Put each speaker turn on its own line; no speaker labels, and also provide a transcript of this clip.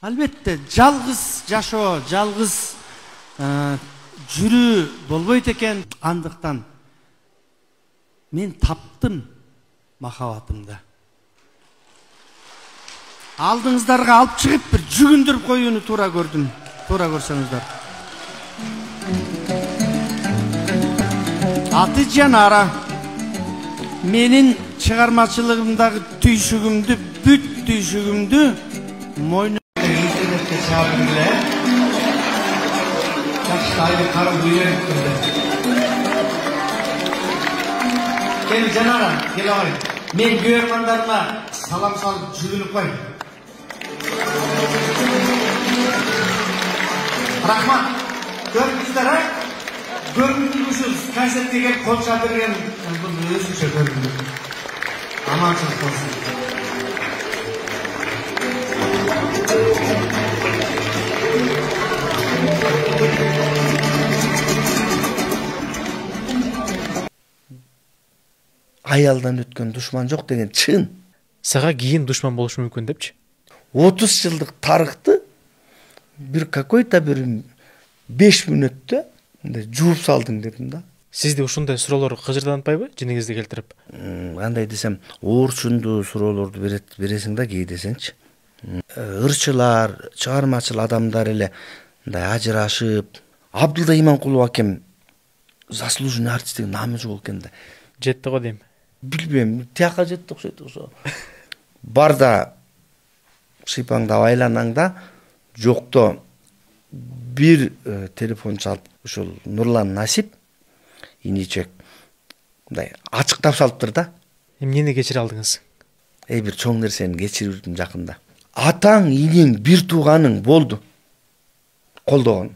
Албетте, жалгыз жашоо, жалгыз жүрүү болбойт экен. Андыктан мен таптым махабатымды. Алдыңыздарга алып чыгып бир жүгүндүрүп коюуну туура көрдүм. Туура көрсөңүздөр. Аты Жанара. Менин чыгармачылыгымдагы түйшүгүмдү, бүт түйшүгүмдү мойнума интернетке чыгардым эле. Жакшы карап үйрөнүптүр. Кел Жанара, кел агай. Мен көрөрмандарыма салам салып жүгүнүп коюм. Рахмат. Көрдүңүздөр, а? Көргүнүңүз касетке келип кол чабырген бул өзүнчө көргүнү. Аманчылык болсун.
Аялдан өткөн душман жок деген чын.
Сага кийин душман болушу мүмкүн депчи.
30 жылдык тарыхты бир какой-то бир 5 мүнөттө жууп салдың дедим да.
Сизди ушундай суроолор кыжырдантпайбы жинеңизди келтирип?
Кандай десем, оорчундуу суроолорду бересиң да кээ десеңчи. Ырчылар, чыгармачыл адамдар эле мындай ажырашып, Абдулла Иманкулов акем заслуженный артист деген намы жок экен да.
Жетти го дейм.
Билбейм, тияка жетти окшойт ошо. Барда шыйпаңдап айланаң да, жокто бир телефон чалып, ошол Нурлан Насип иничек мындай ачыктап салыптыр да.
Эмнени кечире алдыңыз?
Бир чоң нерсени кечирдим жакында. Атаң, инең, бир тууганың болду. Колдогон.